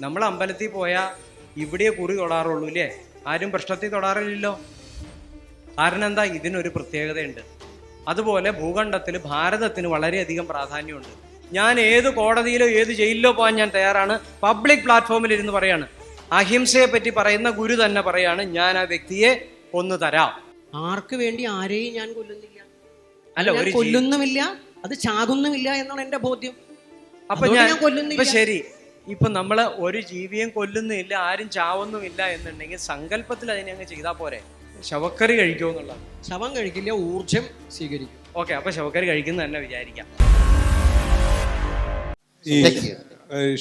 നമ്മൾ അമ്പലത്തിൽ പോയാൽ ഇവിടെ കുറി തൊടാറുള്ളൂ ഇല്ലേ? ആരും പ്രശ്നത്തിൽ തൊടാറില്ലല്ലോ. കാരണം എന്താ? ഇതിനൊരു പ്രത്യേകതയുണ്ട്. അതുപോലെ ഭൂഖണ്ഡത്തിൽ ഭാരതത്തിന് വളരെയധികം പ്രാധാന്യമുണ്ട്. ഞാൻ ഏത് കോടതിയിലോ ഏത് ജയിലിലോ പോകാൻ ഞാൻ തയ്യാറാണ്. പബ്ലിക് പ്ലാറ്റ്ഫോമിൽ ഇരുന്ന് പറയാണ്, അഹിംസയെ പറ്റി പറയുന്ന ഗുരു തന്നെ പറയാണ്, ഞാൻ ആ വ്യക്തിയെ കൊന്നു തരാം. ആർക്ക് വേണ്ടി ആരെയും ഞാൻ കൊല്ലുന്നില്ല, അല്ല ഒരു കൊല്ലുന്നുമില്ല, അത് ചാകുന്നുമില്ല എന്നാണ് എന്റെ ബോധ്യം. അപ്പൊ ഞാൻ കൊല്ലുന്നില്ല. ശരി, ഇപ്പൊ നമ്മള് ഒരു ജീവിയും കൊല്ലുന്നില്ല, ആരും ചാവുന്നുമില്ല എന്നുണ്ടെങ്കിൽ സങ്കല്പത്തിൽ അതിനെ അങ്ങ് ചെയ്താൽ പോരെ? ശവക്കറി കഴിക്കുമോ എന്നുള്ള? ശവം കഴിക്കില്ല, ഊർജം സ്വീകരിക്കും. ഓക്കെ, അപ്പൊ ശവക്കറി കഴിക്കുന്ന തന്നെ വിചാരിക്കാം. ഈ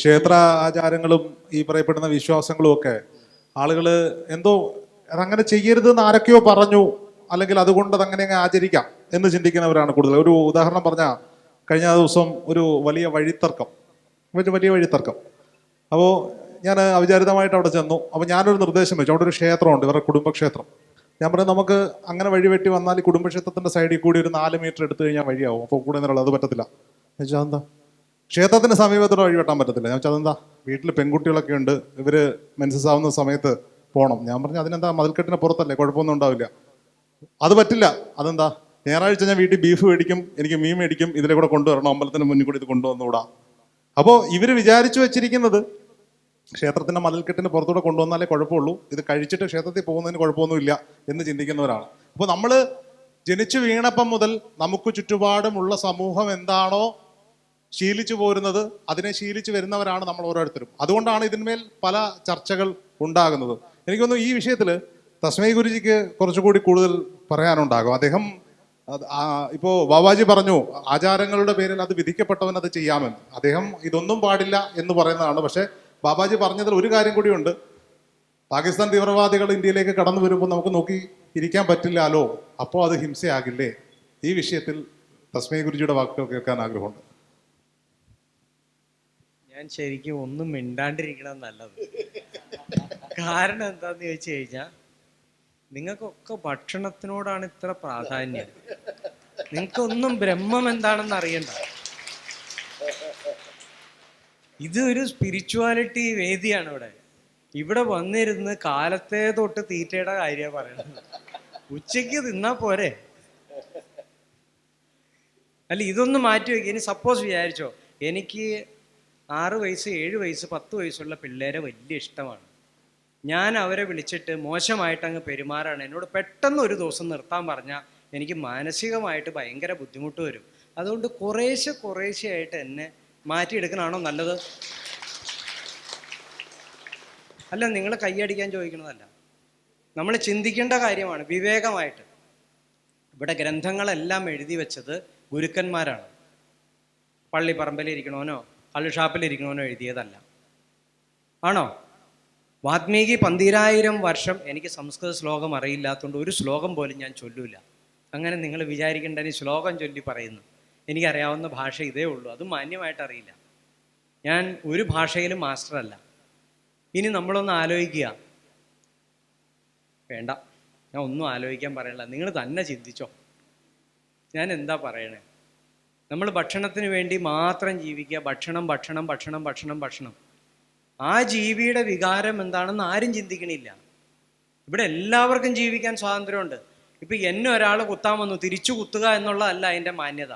ക്ഷേത്ര ആചാരങ്ങളും ഈ പറയപ്പെടുന്ന വിശ്വാസങ്ങളും ഒക്കെ ആളുകള് എന്തോ അതങ്ങനെ ചെയ്യരുതെന്ന് ആരൊക്കെയോ പറഞ്ഞു, അല്ലെങ്കിൽ അതുകൊണ്ട് അതങ്ങനെ അങ്ങ് ആചരിക്കാം എന്ന് ചിന്തിക്കുന്നവരാണ് കൂടുതൽ. ഒരു ഉദാഹരണം പറഞ്ഞാൽ, കഴിഞ്ഞ ദിവസം ഒരു വലിയ വഴിത്തർക്കം. അപ്പോൾ ഞാൻ അവിചാരിതമായിട്ട് അവിടെ ചെന്നു. അപ്പോൾ ഞാനൊരു നിർദ്ദേശം വെച്ചു. അവിടെ ഒരു ക്ഷേത്രമുണ്ട്, ഇവരുടെ കുടുംബക്ഷേത്രം. ഞാൻ പറഞ്ഞു, നമുക്ക് അങ്ങനെ വഴി വെട്ടി വന്നാൽ ഈ കുടുംബക്ഷേത്രത്തിന്റെ സൈഡിൽ കൂടി ഒരു 4 മീറ്റർ എടുത്തു കഴിഞ്ഞാൽ വഴിയാവും. അപ്പോൾ കൂടെ നിന്നുള്ളത് അത് പറ്റത്തില്ല. ഞാൻ വെച്ചാൽ അതെന്താ? ക്ഷേത്രത്തിന് സമീപത്തോടെ വഴി വെട്ടാൻ പറ്റത്തില്ല. ഞാൻ വെച്ചാൽ അതെന്താ? വീട്ടിൽ പെൺകുട്ടികളൊക്കെ ഉണ്ട്, ഇവര് മെൻസസ് ആവുന്ന സമയത്ത് പോകണം. ഞാൻ പറഞ്ഞു, അതിനെന്താ, മതിൽക്കെട്ടിന് പുറത്തല്ലേ, കുഴപ്പമൊന്നും ഉണ്ടാവില്ല. അത് പറ്റില്ല. അതെന്താ? ഞായറാഴ്ച ഞാൻ വീട്ടിൽ ബീഫ് മേടിക്കും, എനിക്ക് മീൻ മേടിക്കും, ഇതിലെ കൂടെ കൊണ്ടുവരണം, അമ്പലത്തിന് മുന്നിൽ കൂടി ഇത് കൊണ്ടുവന്നുകൂടാ. അപ്പോൾ ഇവർ വിചാരിച്ചു വെച്ചിരിക്കുന്നത് ക്ഷേത്രത്തിന്റെ മതിൽക്കെട്ടിന് പുറത്തൂടെ കൊണ്ടുവന്നാലേ കുഴപ്പമുള്ളൂ, ഇത് കഴിച്ചിട്ട് ക്ഷേത്രത്തിൽ പോകുന്നതിന് കുഴപ്പമൊന്നുമില്ല എന്ന് ചിന്തിക്കുന്നവരാണ്. അപ്പോൾ നമ്മൾ ജനിച്ചു വീണപ്പം മുതൽ നമുക്ക് ചുറ്റുപാടുമുള്ള സമൂഹം എന്താണോ ശീലിച്ചു പോരുന്നത്, അതിനെ ശീലിച്ചു വരുന്നവരാണ് നമ്മൾ ഓരോരുത്തരും. അതുകൊണ്ടാണ് ഇതിന്മേൽ പല ചർച്ചകൾ ഉണ്ടാകുന്നത്. എനിക്ക് തോന്നുന്നു ഈ വിഷയത്തിൽ തസ്മൈ ഗുരുജിക്ക് കുറച്ചുകൂടി കൂടുതൽ പറയാനുണ്ടാകും. അദ്ദേഹം ഇപ്പോൾ ബാബാജി പറഞ്ഞു, ആചാരങ്ങളുടെ പേരിൽ അത് വിധിക്കപ്പെട്ടവൻ അത് ചെയ്യാമെന്ന്. അദ്ദേഹം ഇതൊന്നും പാടില്ല എന്ന് പറയുന്നതാണ്. പക്ഷേ ബാബാജി പറഞ്ഞതിൽ ഒരു കാര്യം കൂടിയുണ്ട്. പാകിസ്ഥാൻ തീവ്രവാദികൾ ഇന്ത്യയിലേക്ക് കടന്നു വരുമ്പോൾ നമുക്ക് നോക്കി ഇരിക്കാൻ പറ്റില്ലല്ലോ, അപ്പോൾ അത് ഹിംസയാകില്ലേ? ഈ വിഷയത്തിൽ തസ്മൈ ഗുരുജിയുടെ വാക്കുകൾ കേൾക്കാൻ ആഗ്രഹമുണ്ട്. ഞാൻ ശരിക്കും ഒന്നും മിണ്ടാണ്ടിരിക്കണം നല്ലത്. കാരണം എന്താന്ന് ചോദിച്ചു കഴിഞ്ഞാൽ, നിങ്ങൾക്കൊക്കെ ഭക്ഷണത്തിനോടാണ് ഇത്ര പ്രാധാന്യം. നിങ്ങൾക്കൊന്നും ബ്രഹ്മം എന്താണെന്ന് അറിയണ്ട. ഇത് ഒരു സ്പിരിച്വാലിറ്റി വേദിയാണ്. ഇവിടെ വന്നിരുന്ന് കാലത്തെ തൊട്ട് തീറ്റയുടെ കാര്യമാണ് പറയുന്നത്. ഉച്ചയ്ക്ക് തിന്നാ പോരെ? അല്ല, ഇതൊന്നും മാറ്റി വയ്ക്കുക. ഇനി സപ്പോസ് വിചാരിച്ചോ, എനിക്ക് 6 വയസ്സ് 7 വയസ്സ് 10 വയസ്സുള്ള പിള്ളേരെ വലിയ ഇഷ്ടമാണ്. ഞാൻ അവരെ വിളിച്ചിട്ട് മോശമായിട്ട് അങ്ങ് പെരുമാറാണ്. എന്നോട് പെട്ടെന്ന് ഒരു ദിവസം നിർത്താൻ പറഞ്ഞാൽ എനിക്ക് മാനസികമായിട്ട് ഭയങ്കര ബുദ്ധിമുട്ട് വരും. അതുകൊണ്ട് കുറേശ്ശെയായിട്ട് എന്നെ മാറ്റിയെടുക്കണാണോ നല്ലത്? അല്ല, നിങ്ങൾ കൈയടിക്കാൻ ചോദിക്കണതല്ല, നമ്മൾ ചിന്തിക്കേണ്ട കാര്യമാണ് വിവേകമായിട്ട്. ഇവിടെ ഗ്രന്ഥങ്ങളെല്ലാം എഴുതി വെച്ചത് ഗുരുക്കന്മാരാണ്. പള്ളിപ്പറമ്പിലിരിക്കണോനോ കള്ളുഷാപ്പിലിരിക്കണോനോ എഴുതിയതല്ല. ആണോ? വാത്മീകി 12,000 വർഷം എനിക്ക് സംസ്കൃത ശ്ലോകം അറിയില്ലാത്തതുകൊണ്ട് ഒരു ശ്ലോകം പോലും ഞാൻ ചൊല്ലൂല. അങ്ങനെ നിങ്ങൾ വിചാരിക്കേണ്ട ഈ ശ്ലോകം ചൊല്ലി പറയുന്നു. എനിക്കറിയാവുന്ന ഭാഷ ഇതേ ഉള്ളൂ, അതും മാന്യമായിട്ട് അറിയില്ല. ഞാൻ ഒരു ഭാഷയിലും മാസ്റ്ററല്ല. ഇനി നമ്മളൊന്ന് ആലോചിക്കുക. വേണ്ട, ഞാൻ ഒന്നും ആലോചിക്കാൻ പറയണില്ല, നിങ്ങൾ തന്നെ ചിന്തിച്ചോ. ഞാൻ എന്താ പറയണേ? നമ്മൾ ഭക്ഷണത്തിന് വേണ്ടി മാത്രം ജീവിക്കുക. ഭക്ഷണം. ആ ജീവിയുടെ വികാരം എന്താണെന്ന് ആരും ചിന്തിക്കണില്ല. ഇവിടെ എല്ലാവർക്കും ജീവിക്കാൻ സ്വാതന്ത്ര്യമുണ്ട്. ഇപ്പം എന്നെ ഒരാൾ കുത്താൻ വന്നു, തിരിച്ചു കുത്തുക എന്നുള്ളതല്ല അതിൻ്റെ മാന്യത.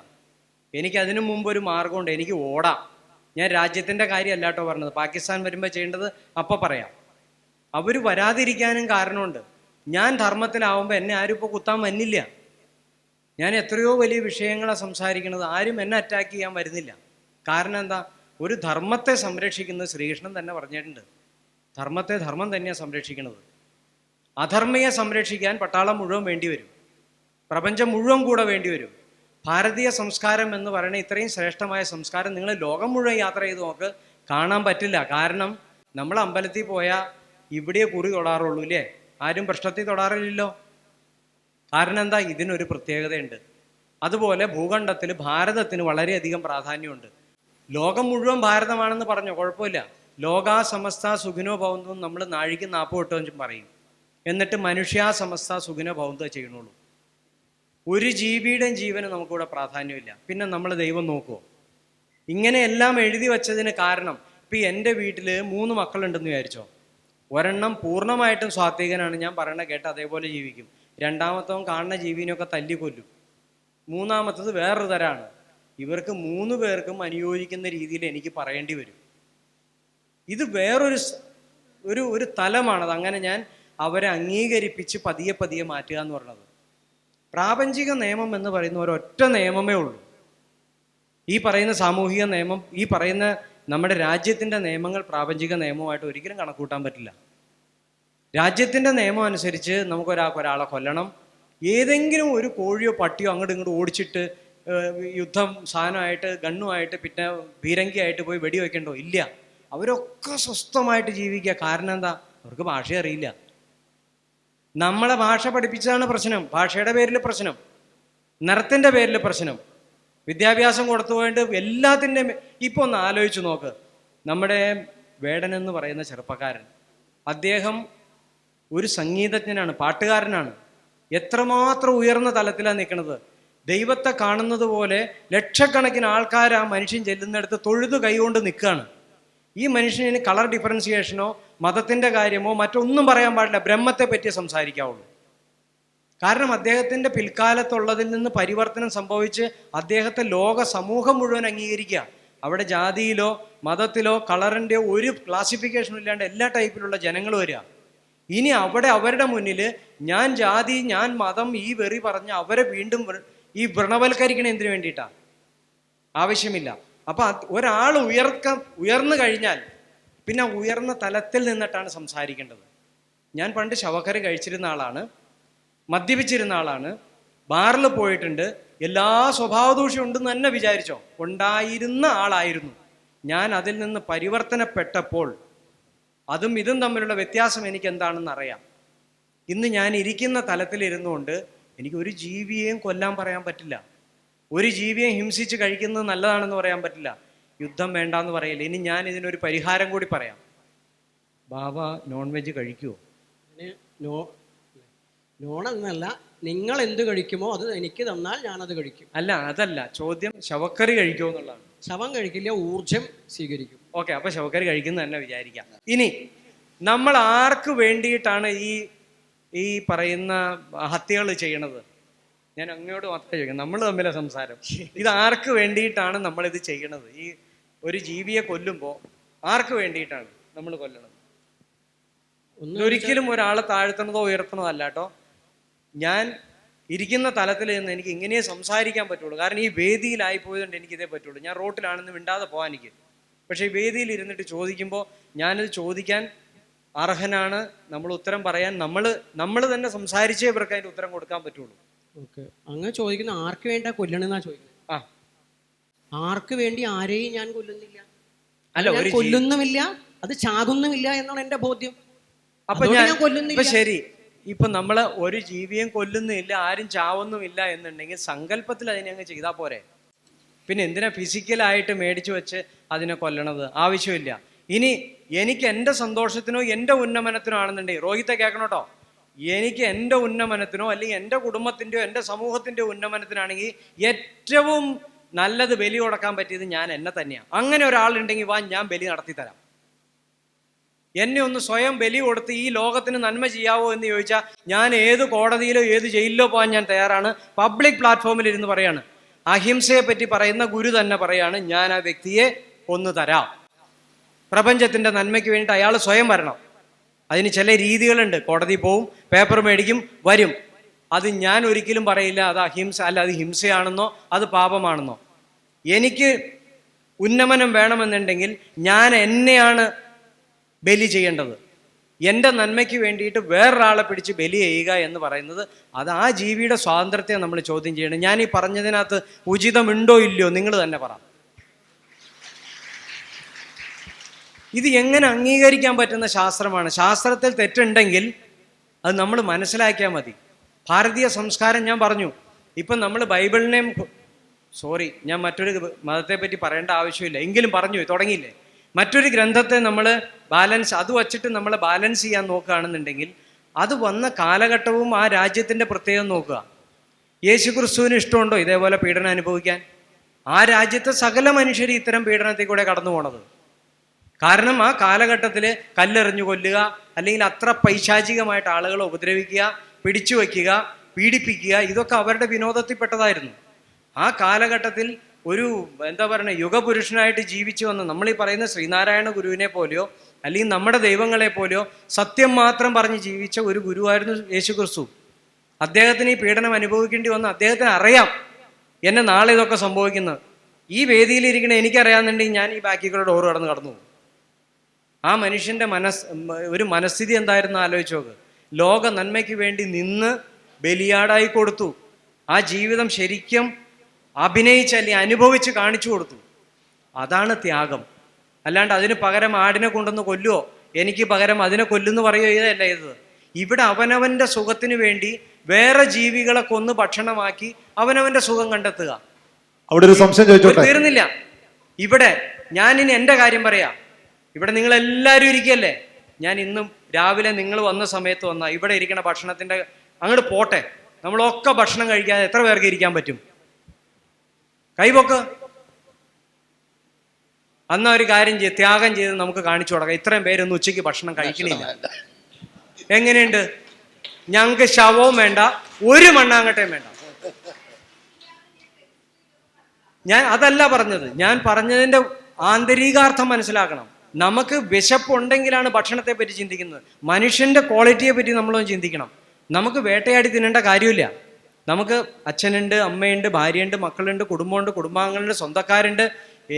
എനിക്കതിനു മുമ്പ് ഒരു മാർഗമുണ്ട്, എനിക്ക് ഓടാം. ഞാൻ രാജ്യത്തിൻ്റെ കാര്യമല്ല കേട്ടോ പറഞ്ഞത്. പാകിസ്ഥാൻ വരുമ്പോൾ ചെയ്യേണ്ടത് അപ്പം പറയാം. അവർ വരാതിരിക്കാനും കാരണമുണ്ട്. ഞാൻ ധർമ്മത്തിലാവുമ്പോൾ എന്നെ ആരും ഇപ്പോൾ കുത്താൻ വന്നില്ല. ഞാൻ എത്രയോ വലിയ വിഷയങ്ങളാണ് സംസാരിക്കുന്നത്, ആരും എന്നെ അറ്റാക്ക് ചെയ്യാൻ വരുന്നില്ല. കാരണം എന്താ? ഒരു ധർമ്മത്തെ സംരക്ഷിക്കുന്നത് ശ്രീകൃഷ്ണൻ തന്നെ പറഞ്ഞിട്ടുണ്ട്. ധർമ്മത്തെ ധർമ്മം തന്നെയാണ് സംരക്ഷിക്കുന്നത്. അധർമ്മയെ സംരക്ഷിക്കാൻ പട്ടാളം മുഴുവൻ വേണ്ടി വരും, പ്രപഞ്ചം മുഴുവൻ കൂടെ വേണ്ടി വരും. ഭാരതീയ സംസ്കാരം എന്ന് പറയുന്ന ഇത്രയും ശ്രേഷ്ഠമായ സംസ്കാരം നിങ്ങൾ ലോകം മുഴുവൻ യാത്ര ചെയ്ത് നോക്ക്, കാണാൻ പറ്റില്ല. കാരണം നമ്മൾ അമ്പലത്തിൽ പോയാൽ ഇവിടെ കുറി തൊടാറുള്ളൂ ഇല്ലേ? ആരും പ്രശ്നത്തിൽ തൊടാറില്ലല്ലോ. കാരണം എന്താ? ഇതിനൊരു പ്രത്യേകതയുണ്ട്. അതുപോലെ ഭൂഖണ്ഡത്തിൽ ഭാരതത്തിന് വളരെയധികം പ്രാധാന്യമുണ്ട്. ലോകം മുഴുവൻ ഭാരതമാണെന്ന് പറഞ്ഞോ, കുഴപ്പമില്ല. ലോകാ സമസ്ത സുഖിനോ ഭവന്തു നമ്മൾ നാഴിക്ക് 40 പറയും. എന്നിട്ട് മനുഷ്യാ സമസ്ത സുഖിനോ ഭവന്തു ചെയ്യണുള്ളൂ. ഒരു ജീവിയുടെയും ജീവന് നമുക്കിവിടെ പ്രാധാന്യമില്ല. പിന്നെ നമ്മൾ ദൈവം നോക്കുമോ? ഇങ്ങനെയെല്ലാം എഴുതി വച്ചതിന് കാരണം ഇപ്പം എൻ്റെ വീട്ടിൽ 3 മക്കളുണ്ടെന്ന് വിചാരിച്ചോ. ഒരെണ്ണം പൂർണ്ണമായിട്ടും സ്വാത്വികനാണ്, ഞാൻ പറയണ കേട്ട് അതേപോലെ ജീവിക്കും. രണ്ടാമത്തവൻ കാണുന്ന ജീവിനെയൊക്കെ തല്ലിക്കൊല്ലും. മൂന്നാമത്തത് വേറൊരു തരാണ്. ഇവർക്ക് 3 പേർക്കും അനുയോജിക്കുന്ന രീതിയിൽ എനിക്ക് പറയേണ്ടി വരും. ഇത് വേറൊരു ഒരു തലമാണത്. അങ്ങനെ ഞാൻ അവരെ അംഗീകരിപ്പിച്ച് പതിയെ പതിയെ മാറ്റുക എന്ന് പറയുന്നത്. പ്രാപഞ്ചിക നിയമം എന്ന് പറയുന്ന ഒരൊറ്റ നിയമമേ ഉള്ളൂ. ഈ പറയുന്ന സാമൂഹിക നിയമം, ഈ പറയുന്ന നമ്മുടെ രാജ്യത്തിൻ്റെ നിയമങ്ങൾ പ്രാപഞ്ചിക നിയമമായിട്ട് ഒരിക്കലും കണക്കൂട്ടാൻ പറ്റില്ല. രാജ്യത്തിൻ്റെ നിയമം അനുസരിച്ച് ഒരാളെ കൊല്ലണം, ഏതെങ്കിലും ഒരു കോഴിയോ പട്ടിയോ അങ്ങോട്ട് ഇങ്ങോട്ട് ഓടിച്ചിട്ട് യുദ്ധം സാധനമായിട്ട് ഗണ്ണുമായിട്ട് പിന്നെ പീരങ്കിയായിട്ട് പോയി വെടിവെക്കണ്ടോ? ഇല്ല. അവരൊക്കെ സ്വസ്ഥമായിട്ട് ജീവിക്കുക. കാരണം എന്താ? അവർക്ക് ഭാഷ അറിയില്ല. നമ്മളെ ഭാഷ പഠിപ്പിച്ചതാണ് പ്രശ്നം. ഭാഷയുടെ പേരിൽ പ്രശ്നം, നിറത്തിൻ്റെ പേരിൽ പ്രശ്നം, വിദ്യാഭ്യാസം കൊടുത്തു പോയിട്ട് എല്ലാത്തിൻ്റെയും. ഇപ്പോൾ ഒന്ന് ആലോചിച്ച് നോക്ക്, നമ്മുടെ വേടൻ എന്ന് പറയുന്ന ചെറുപ്പക്കാരൻ, അദ്ദേഹം ഒരു സംഗീതജ്ഞനാണ്, പാട്ടുകാരനാണ്. എത്രമാത്രം ഉയർന്ന തലത്തിലാണ് നിൽക്കുന്നത്. ദൈവത്തെ കാണുന്നത് പോലെ ലക്ഷക്കണക്കിന് ആൾക്കാർ ആ മനുഷ്യൻ ചെല്ലുന്നിടത്ത് തൊഴുതു കൈകൊണ്ട് നിൽക്കുകയാണ്. ഈ മനുഷ്യന് കളർ ഡിഫറൻസിയേഷനോ മതത്തിൻ്റെ കാര്യമോ മറ്റൊന്നും പറയാൻ പാടില്ല, ബ്രഹ്മത്തെ പറ്റിയേ സംസാരിക്കാവുള്ളൂ. കാരണം അദ്ദേഹത്തിൻ്റെ പിൽക്കാലത്തുള്ളതിൽ നിന്ന് പരിവർത്തനം സംഭവിച്ച് അദ്ദേഹത്തെ ലോക സമൂഹം മുഴുവൻ അംഗീകരിക്കുക. അവിടെ ജാതിയിലോ മതത്തിലോ കളറിൻ്റെയോ ഒരു ക്ലാസിഫിക്കേഷനും ഇല്ലാണ്ട് എല്ലാ ടൈപ്പിലുള്ള ജനങ്ങൾ വരിക. ഇനി അവിടെ അവരുടെ മുന്നിൽ ഞാൻ ജാതി, ഞാൻ മതം, ഈ വെറി പറഞ്ഞ് അവരെ വീണ്ടും ഈ വ്രണവൽക്കരിക്കണ എന്തിനു വേണ്ടിയിട്ടാണ്? ആവശ്യമില്ല. അപ്പം ഒരാൾ ഉയർന്നു കഴിഞ്ഞാൽ പിന്നെ ഉയർന്ന തലത്തിൽ നിന്നിട്ടാണ് സംസാരിക്കേണ്ടത്. ഞാൻ പണ്ട് ശവക്കറി കഴിച്ചിരുന്ന ആളാണ്, മദ്യപിച്ചിരുന്ന ആളാണ്, ബാറിൽ പോയിട്ടുണ്ട്, എല്ലാ സ്വഭാവദൂഷ്യം ഉണ്ടെന്ന് തന്നെ വിചാരിച്ചോ, ഉണ്ടായിരുന്ന ആളായിരുന്നു ഞാൻ. അതിൽ നിന്ന് പരിവർത്തനപ്പെട്ടപ്പോൾ അതും ഇതും തമ്മിലുള്ള വ്യത്യാസം എനിക്ക് എന്താണെന്ന് അറിയാം. ഇന്ന് ഞാൻ ഇരിക്കുന്ന തലത്തിലിരുന്നുകൊണ്ട് എനിക്ക് ഒരു ജീവിയെയും കൊല്ലാൻ പറയാൻ പറ്റില്ല, ഒരു ജീവിയെ ഹിംസിച്ച് കഴിക്കുന്നത് നല്ലതാണെന്ന് പറയാൻ പറ്റില്ല, യുദ്ധം വേണ്ടാന്ന് പറയില്ല. ഇനി ഞാൻ ഇതിനൊരു പരിഹാരം കൂടി പറയാം. ബാബ നോൺ വെജ് കഴിക്കുമോ? നോണെന്നല്ല, നിങ്ങൾ എന്ത് കഴിക്കുമോ അത് എനിക്ക് തന്നാൽ ഞാനത് കഴിക്കും. അല്ല, അതല്ല ചോദ്യം. ശവക്കറി കഴിക്കുമോ എന്നുള്ളതാണ്. ശവം കഴിക്കില്ല, ഊർജം സ്വീകരിക്കും. ഓക്കെ, അപ്പൊ ശവക്കറി കഴിക്കുന്നത് തന്നെ വിചാരിക്കാം. ഇനി നമ്മൾ ആർക്ക് വേണ്ടിയിട്ടാണ് ഈ പറയുന്ന ഹത്യകൾ ചെയ്യണത്? ഞാൻ അങ്ങോട്ട് മാത്രമേ ചോദിക്കാം, നമ്മൾ തമ്മിലെ സംസാരം. ഇത് ആർക്ക് വേണ്ടിയിട്ടാണ് നമ്മളിത് ചെയ്യണത്? ഈ ഒരു ജീവിയെ കൊല്ലുമ്പോൾ ആർക്ക് വേണ്ടിയിട്ടാണ് നമ്മൾ കൊല്ലണത്? ഒരിക്കലും ഒരാളെ താഴ്ത്തണതോ ഉയർത്തണതോ അല്ല കേട്ടോ. ഞാൻ ഇരിക്കുന്ന തലത്തിൽ നിന്ന് എനിക്ക് ഇങ്ങനെയേ സംസാരിക്കാൻ പറ്റുള്ളൂ. കാരണം ഈ വേദിയിലായി പോയതുകൊണ്ട് എനിക്കിതേ പറ്റുള്ളൂ. ഞാൻ റോട്ടിലാണെന്ന് മിണ്ടാതെ പോകാൻ എനിക്ക്. പക്ഷേ ഈ വേദിയിൽ ഇരുന്നിട്ട് ചോദിക്കുമ്പോൾ ഞാനിത് ചോദിക്കാൻ അർഹനാണ്, നമ്മൾ ഉത്തരം പറയാൻ നമ്മൾ തന്നെ സംസാരിച്ചേ ഇവർക്ക് അതിൻ്റെ ഉത്തരം കൊടുക്കാൻ പറ്റുള്ളൂ. ഓക്കെ, അങ്ങനെ ചോദിക്കുന്ന ആർക്ക് വേണ്ട കൊല്ലണെന്നാ ചോദിക്കുന്നത്. ആർക്ക് വേണ്ടി ആരെയും ഞാൻ കൊല്ലുന്നില്ല, അല്ല ഒരു കൊല്ലുന്നുമില്ല, അത് ചാകുന്നുമില്ല എന്നാണ് എൻ്റെ ബോധ്യം. അപ്പൊ ഞാൻ കൊല്ലുന്നില്ല. ശരി, ഇപ്പൊ നമ്മള് ഒരു ജീവിയും കൊല്ലുന്നില്ല, ആരും ചാവുന്നുമില്ല എന്നുണ്ടെങ്കിൽ സങ്കല്പത്തിൽ അതിനെ അങ്ങ് ചെയ്താൽ പോരെ? പിന്നെ എന്തിനാ ഫിസിക്കലായിട്ട് മേടിച്ചു വെച്ച് അതിനെ കൊല്ലണത്? ആവശ്യമില്ല. ഇനി എനിക്ക് എൻ്റെ സന്തോഷത്തിനോ എൻ്റെ ഉന്നമനത്തിനോ ആണെന്നുണ്ടെങ്കിൽ, രോഹിത്തെ കേൾക്കണോട്ടോ, എനിക്ക് എൻ്റെ ഉന്നമനത്തിനോ അല്ലെങ്കിൽ എൻ്റെ കുടുംബത്തിൻ്റെയോ എൻ്റെ സമൂഹത്തിൻ്റെയോ ഉന്നമനത്തിനാണെങ്കിൽ ഏറ്റവും നല്ലത് ബലി കൊടുക്കാൻ പറ്റിയത് ഞാൻ എന്നെ തന്നെയാണ്. അങ്ങനെ ഒരാളുണ്ടെങ്കിൽ വാ, ഞാൻ ബലി നടത്തി തരാം. എന്നെ ഒന്ന് സ്വയം ബലി കൊടുത്ത് ഈ ലോകത്തിന് നന്മ ചെയ്യാവോ എന്ന് ചോദിച്ചാൽ ഞാൻ ഏത് കോടതിയിലോ ഏത് ജയിലിലോ പോകാൻ ഞാൻ തയ്യാറാണ്. പബ്ലിക് പ്ലാറ്റ്ഫോമിൽ ഇരുന്ന് പറയാണ്, അഹിംസയെ പറ്റി പറയുന്ന ഗുരു തന്നെ പറയാണ്, ഞാൻ ആ വ്യക്തിയെ കൊന്നു തരാം. പ്രപഞ്ചത്തിൻ്റെ നന്മയ്ക്ക് വേണ്ടിയിട്ട് അയാൾ സ്വയം വരണം. അതിന് ചില രീതികളുണ്ട്. കോടതി പോവും, പേപ്പർ മേടിക്കും, വരും. അത് ഞാൻ ഒരിക്കലും പറയില്ല അത് അഹിംസ അല്ല, അത് ഹിംസയാണെന്നോ അത് പാപമാണെന്നോ. എനിക്ക് ഉന്നമനം വേണമെന്നുണ്ടെങ്കിൽ ഞാൻ എന്നെയാണ് ബലി ചെയ്യേണ്ടത്. എൻ്റെ നന്മയ്ക്ക് വേണ്ടിയിട്ട് വേറൊരാളെ പിടിച്ച് ബലി ചെയ്യുക എന്ന് പറയുന്നത് അത് ആ ജീവിയുടെ സ്വാതന്ത്ര്യത്തെ നമ്മൾ ചോദ്യം ചെയ്യണം. ഞാൻ ഈ പറഞ്ഞതിനകത്ത് ഉചിതമുണ്ടോ ഇല്ലയോ നിങ്ങൾ തന്നെ പറ. ഇത് എങ്ങനെ അംഗീകരിക്കാൻ പറ്റുന്ന ശാസ്ത്രമാണ്? ശാസ്ത്രത്തിൽ തെറ്റുണ്ടെങ്കിൽ അത് നമ്മൾ മനസ്സിലാക്കിയാൽ മതി. ഭാരതീയ സംസ്കാരം ഞാൻ പറഞ്ഞു. ഇപ്പം നമ്മൾ ബൈബിളിനെയും ഞാൻ മറ്റൊരു മതത്തെപ്പറ്റി പറയേണ്ട ആവശ്യമില്ല, എങ്കിലും പറഞ്ഞു തുടങ്ങിയില്ലേ. മറ്റൊരു ഗ്രന്ഥത്തെ നമ്മൾ അത് വച്ചിട്ട് നമ്മൾ ബാലൻസ് ചെയ്യാൻ നോക്കുകയാണെന്നുണ്ടെങ്കിൽ അത് വന്ന കാലഘട്ടവും ആ രാജ്യത്തിൻ്റെ പ്രത്യേകം നോക്കുക. യേശു ക്രിസ്തുവിന് ഇഷ്ടമുണ്ടോ ഇതേപോലെ പീഡനം അനുഭവിക്കാൻ? ആ രാജ്യത്തെ സകല മനുഷ്യർ ഇത്തരം പീഡനത്തിൽ കൂടെ കടന്നു പോണത്. കാരണം ആ കാലഘട്ടത്തിൽ കല്ലെറിഞ്ഞു കൊല്ലുക, അല്ലെങ്കിൽ അത്ര പൈശാചികമായിട്ട് ആളുകളെ ഉപദ്രവിക്കുക, പിടിച്ചു വയ്ക്കുക, പീഡിപ്പിക്കുക, ഇതൊക്കെ അവരുടെ വിനോദത്തിൽപ്പെട്ടതായിരുന്നു. ആ കാലഘട്ടത്തിൽ ഒരു എന്താ പറയുക യുഗപുരുഷനായിട്ട് ജീവിച്ചു വന്ന നമ്മൾ ഈ പറയുന്ന ശ്രീനാരായണ ഗുരുവിനെ പോലെയോ അല്ലെങ്കിൽ നമ്മുടെ ദൈവങ്ങളെ പോലെയോ സത്യം മാത്രം പറഞ്ഞ് ജീവിച്ച ഒരു ഗുരുവായിരുന്നു യേശു ക്രിസ്തു. അദ്ദേഹത്തിന് ഈ പീഡനം അനുഭവിക്കേണ്ടി വന്ന അദ്ദേഹത്തിന് അറിയാം എന്നെ നാളെ ഇതൊക്കെ സംഭവിക്കുന്നത്. ഈ വേദിയിലിരിക്കണ എനിക്കറിയാമെന്നുണ്ടെങ്കിൽ ഞാൻ ഈ ബാക്കിൽ കൂടെ ഡോറ് കടന്ന് കടന്നു പോകും. ആ മനുഷ്യൻ്റെ ഒരു മനസ്ഥിതി എന്തായിരുന്നു ആലോചിച്ച് നോക്ക്. ലോക നന്മയ്ക്ക് വേണ്ടി നിന്ന് ബലിയാടായി കൊടുത്തു. ആ ജീവിതം ശരിക്കും അഭിനയിച്ച് അല്ലെങ്കിൽ അനുഭവിച്ച് കാണിച്ചു കൊടുത്തു. അതാണ് ത്യാഗം. അല്ലാണ്ട് അതിന് പകരം ആടിനെ കൊണ്ടുവന്ന് കൊല്ലുവോ, എനിക്ക് പകരം അതിനെ കൊല്ലുന്നു പറയുകയോ ഇതല്ല ഇത്. ഇവിടെ അവനവൻ്റെ സുഖത്തിന് വേണ്ടി വേറെ ജീവികളെ കൊന്ന് ഭക്ഷണമാക്കി അവനവൻ്റെ സുഖം കണ്ടെത്തുക. അവിടെ ഒരു സംശയം ചോദിച്ചോട്ടെ? തീർന്നില്ല. ഇവിടെ ഞാനിനി എൻ്റെ കാര്യം പറയാം. ഇവിടെ നിങ്ങളെല്ലാവരും ഇരിക്കല്ലേ, ഞാൻ ഇന്നും രാവിലെ നിങ്ങൾ വന്ന സമയത്ത് വന്ന ഇവിടെ ഇരിക്കണ ഭക്ഷണത്തിൻ്റെ അങ്ങോട്ട് പോട്ടെ, നമ്മളൊക്കെ ഭക്ഷണം കഴിക്കാതെ എത്ര പേർക്ക് ഇരിക്കാൻ പറ്റും? കൈപൊക്ക്. അന്ന് ഒരു കാര്യം ചെയ്ത് ത്യാഗം ചെയ്ത് നമുക്ക് കാണിച്ചു കൊടുക്കാം. ഇത്രയും പേരൊന്നും ഉച്ചയ്ക്ക് ഭക്ഷണം കഴിക്കണില്ല. എങ്ങനെയുണ്ട്? ഞങ്ങൾക്ക് ശവവും വേണ്ട, ഒരു മണ്ണാങ്കട്ടയും വേണ്ട. ഞാൻ അതല്ല പറഞ്ഞത്. ഞാൻ പറഞ്ഞതിൻ്റെ ആന്തരികാർത്ഥം മനസ്സിലാക്കണം. നമുക്ക് വിശപ്പുണ്ടെങ്കിലാണ് ഭക്ഷണത്തെ പറ്റി ചിന്തിക്കുന്നത്. മനുഷ്യൻ്റെ ക്വാളിറ്റിയെ പറ്റി നമ്മളൊന്ന് ചിന്തിക്കണം. നമുക്ക് വേട്ടയാടി തിന്നേണ്ട കാര്യമില്ല. നമുക്ക് അച്ഛനുണ്ട്, അമ്മയുണ്ട്, ഭാര്യയുണ്ട്, മക്കളുണ്ട്, കുടുംബമുണ്ട്, കുടുംബാംഗങ്ങളുണ്ട്, സ്വന്തക്കാരുണ്ട്.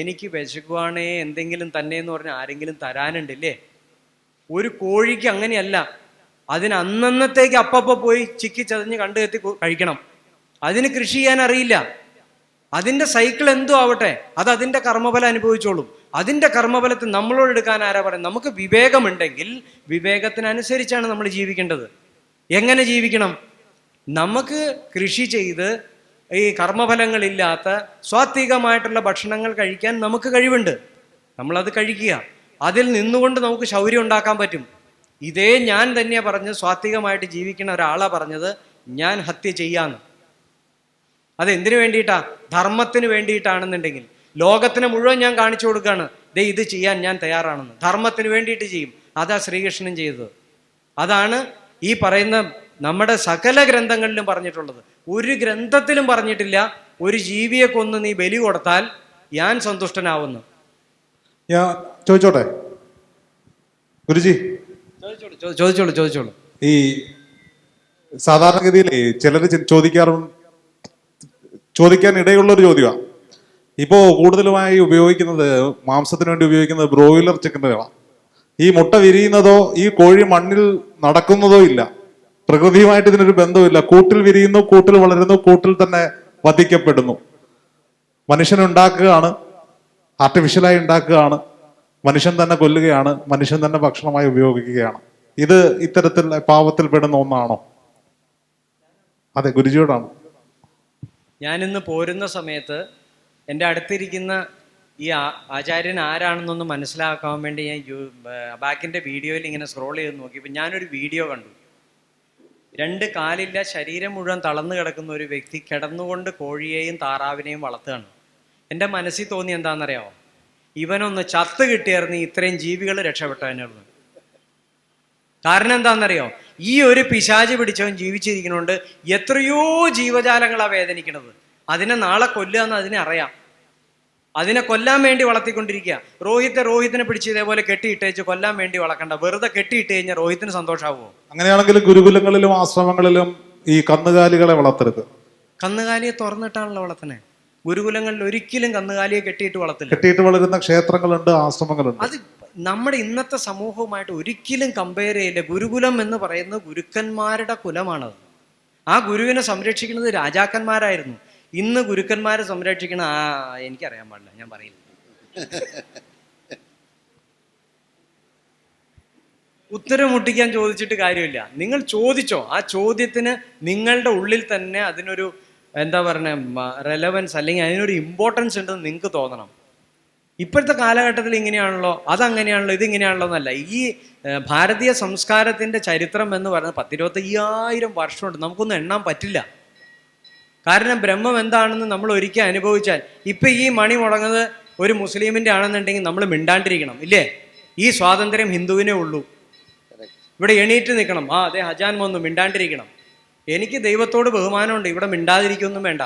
എനിക്ക് വിശക്കുവാണേ എന്തെങ്കിലും തന്നെ എന്ന് പറഞ്ഞാൽ ആരെങ്കിലും തരാനുണ്ടില്ലേ? ഒരു കോഴിക്ക് അങ്ങനെയല്ല. അതിന് അന്നന്നത്തേക്ക് അപ്പപ്പോൾ പോയി ചിക്കി ചതഞ്ഞ് കണ്ടു എത്തി കഴിക്കണം. അതിന് കൃഷി ചെയ്യാൻ അറിയില്ല. അതിൻ്റെ സൈക്കിൾ എന്തോ ആവട്ടെ, അത് അതിൻ്റെ കർമ്മഫലം അനുഭവിച്ചോളും. അതിൻ്റെ കർമ്മഫലത്തിൽ നമ്മളോട് എടുക്കാൻ ആരാ പറയുന്നത്? നമുക്ക് വിവേകമുണ്ടെങ്കിൽ വിവേകത്തിനനുസരിച്ചാണ് നമ്മൾ ജീവിക്കേണ്ടത്. എങ്ങനെ ജീവിക്കണം? നമുക്ക് കൃഷി ചെയ്ത് ഈ കർമ്മഫലങ്ങളില്ലാത്ത സ്വാത്വികമായിട്ടുള്ള ഭക്ഷണങ്ങൾ കഴിക്കാൻ നമുക്ക് കഴിവുണ്ട്. നമ്മളത് കഴിക്കുക. അതിൽ നിന്നുകൊണ്ട് നമുക്ക് ശൗര്യം ഉണ്ടാക്കാൻ പറ്റും. ഇതേ ഞാൻ തന്നെയാണ് പറഞ്ഞത്. സ്വാത്വികമായിട്ട് ജീവിക്കുന്ന ഒരാളാണ് പറഞ്ഞത് ഞാൻ ഹത്യ ചെയ്യാന്ന്. അതെന്തിനു വേണ്ടിയിട്ടാ? ധർമ്മത്തിന് വേണ്ടിയിട്ടാണെന്നുണ്ടെങ്കിൽ ലോകത്തിന് മുഴുവൻ ഞാൻ കാണിച്ചു കൊടുക്കുകയാണ്, ദേ ഇത് ചെയ്യാൻ ഞാൻ തയ്യാറാണെന്ന്. ധർമ്മത്തിന് വേണ്ടിയിട്ട് ചെയ്യും. അതാ ശ്രീകൃഷ്ണൻ ചെയ്തത്. അതാണ് ഈ പറയുന്ന നമ്മുടെ സകല ഗ്രന്ഥങ്ങളിലും പറഞ്ഞിട്ടുള്ളത്. ഒരു ഗ്രന്ഥത്തിലും പറഞ്ഞിട്ടില്ല ഒരു ജീവിയെ കൊന്ന് നീ ബലി കൊടുത്താൽ ഞാൻ സന്തുഷ്ടനാവുന്നു. ഞാൻ ചോദിച്ചോട്ടെ ഗുരുജി? ചോദിച്ചോളൂ. ഈ സാധാരണഗതിയിൽ ചിലർ ചോദിക്കാൻ ഇടയുള്ള ഒരു ചോദ്യമാണ്. ഇപ്പോൾ കൂടുതലുമായി ഉപയോഗിക്കുന്നത്, മാംസത്തിന് വേണ്ടി ഉപയോഗിക്കുന്നത് ബ്രോയിലർ ചിക്കനുകളാണ്. ഈ മുട്ട വിരിയുന്നതോ ഈ കോഴി മണ്ണിൽ നടക്കുന്നതോ ഇല്ല. പ്രകൃതിയുമായിട്ട് ഇതിനൊരു ബന്ധമില്ല. കൂട്ടിൽ വിരിയുന്നു, കൂട്ടിൽ വളരുന്നു, കൂട്ടിൽ തന്നെ വധിക്കപ്പെടുന്നു. മനുഷ്യനുണ്ടാക്കുകയാണ്, ആർട്ടിഫിഷ്യലായി ഉണ്ടാക്കുകയാണ്, മനുഷ്യൻ തന്നെ കൊല്ലുകയാണ്, മനുഷ്യൻ തന്നെ ഭക്ഷണമായി ഉപയോഗിക്കുകയാണ്. ഇത് ഇത്തരത്തിൽ പാപത്തിൽപ്പെടുന്ന ഒന്നാണോ? അതെ, ഗുരുജിയോടാണ്. ഞാനിന്ന് പോരുന്ന സമയത്ത് എൻ്റെ അടുത്തിരിക്കുന്ന ഈ ആചാര്യൻ ആരാണെന്നൊന്ന് മനസ്സിലാക്കാൻ വേണ്ടി ഞാൻ ബാക്കിൻ്റെ വീഡിയോയിൽ ഇങ്ങനെ സ്ക്രോൾ ചെയ്ത് നോക്കിയപ്പോൾ ഞാനൊരു വീഡിയോ കണ്ടു. 2 കാലില്ല, ശരീരം മുഴുവൻ തളർന്നു കിടക്കുന്ന ഒരു വ്യക്തി കിടന്നുകൊണ്ട് കോഴിയെയും താറാവിനെയും വളർത്തുകയാണ്. എൻ്റെ മനസ്സിൽ തോന്നി എന്താണെന്നറിയാമോ? ഇവനൊന്ന് ചത്ത് കിട്ടിയായിരുന്നു ഇത്രയും ജീവികൾ രക്ഷപ്പെട്ടതിനുള്ളൂ. കാരണം എന്താണെന്നറിയോ? ഈ ഒരു പിശാച് പിടിച്ചവൻ ജീവിച്ചിരിക്കുന്നതുകൊണ്ട് എത്രയോ ജീവജാലങ്ങളാണ് വേദനിക്കുന്നത്. അതിനെ നാളെ കൊല്ലുക എന്ന് അതിനെ അറിയാം. അതിനെ കൊല്ലാൻ വേണ്ടി വളർത്തിക്കൊണ്ടിരിക്കുക. രോഹിത്തിനെ പിടിച്ച് ഇതേപോലെ കെട്ടിയിട്ടേച്ച് കൊല്ലാൻ വേണ്ടി വളർക്കണ്ട. വെറുതെ കെട്ടിയിട്ട് കഴിഞ്ഞാൽ രോഹിത്തിന് സന്തോഷമാവുമോ? അങ്ങനെയാണെങ്കിൽ ഗുരുകുലങ്ങളിലും ആശ്രമങ്ങളിലും ഈ കന്നുകാലികളെ വളർത്തരുത്. കന്നുകാലിയെ തുറന്നിട്ടാണല്ലോ വളർത്തണേ. ഗുരുകുലങ്ങളിൽ ഒരിക്കലും കന്നുകാലിയെ കെട്ടിയിട്ട് വളർത്തില്ല. കെട്ടിയിട്ട് വളരുന്ന ക്ഷേത്രങ്ങളുണ്ട്, ആശ്രമങ്ങളുണ്ട്. അത് നമ്മുടെ ഇന്നത്തെ സമൂഹവുമായിട്ട് ഒരിക്കലും കമ്പയർ ചെയ്യില്ല. ഗുരുകുലം എന്ന് പറയുന്നത് ഗുരുക്കന്മാരുടെ കുലമാണത്. ആ ഗുരുവിനെ സംരക്ഷിക്കുന്നത് രാജാക്കന്മാരായിരുന്നു. ഇന്ന് ഗുരുക്കന്മാരെ സംരക്ഷിക്കണ എനിക്കറിയാൻ പാടില്ല, ഞാൻ പറയില്ല. ഉത്തരം മുട്ടിക്കാൻ ചോദിച്ചിട്ട് കാര്യമില്ല. നിങ്ങൾ ചോദിച്ചോ. ആ ചോദ്യത്തിന് നിങ്ങളുടെ ഉള്ളിൽ തന്നെ അതിനൊരു എന്താ പറയുക റെലവൻസ് അല്ലെങ്കിൽ അതിനൊരു ഇമ്പോർട്ടൻസ് ഉണ്ടെന്ന് നിങ്ങൾക്ക് തോന്നണം. ഇപ്പോഴത്തെ കാലഘട്ടത്തിൽ ഇങ്ങനെയാണല്ലോ, അതങ്ങനെയാണല്ലോ, ഇതിങ്ങനെയാണല്ലോ എന്നല്ല. ഈ ഭാരതീയ സംസ്കാരത്തിൻ്റെ ചരിത്രം എന്ന് പറയുന്നത് 10-25,000 വർഷമുണ്ട്. നമുക്കൊന്നും എണ്ണാൻ പറ്റില്ല. കാരണം ബ്രഹ്മം എന്താണെന്ന് നമ്മൾ ഒരിക്കൽ അനുഭവിച്ചാൽ, ഇപ്പം ഈ മണി മുടങ്ങുന്നത് ഒരു മുസ്ലിമിൻ്റെ ആണെന്നുണ്ടെങ്കിൽ നമ്മൾ മിണ്ടാണ്ടിരിക്കണം, ഇല്ലേ? ഈ സ്വാതന്ത്ര്യം ഹിന്ദുവിനേ ഉള്ളൂ. ഇവിടെ എണീറ്റ് നിൽക്കണം, അതെ ഹജാൻ വന്നു, മിണ്ടാണ്ടിരിക്കണം. എനിക്ക് ദൈവത്തോട് ബഹുമാനമുണ്ട്, ഇവിടെ മിണ്ടാതിരിക്കൊന്നും വേണ്ട.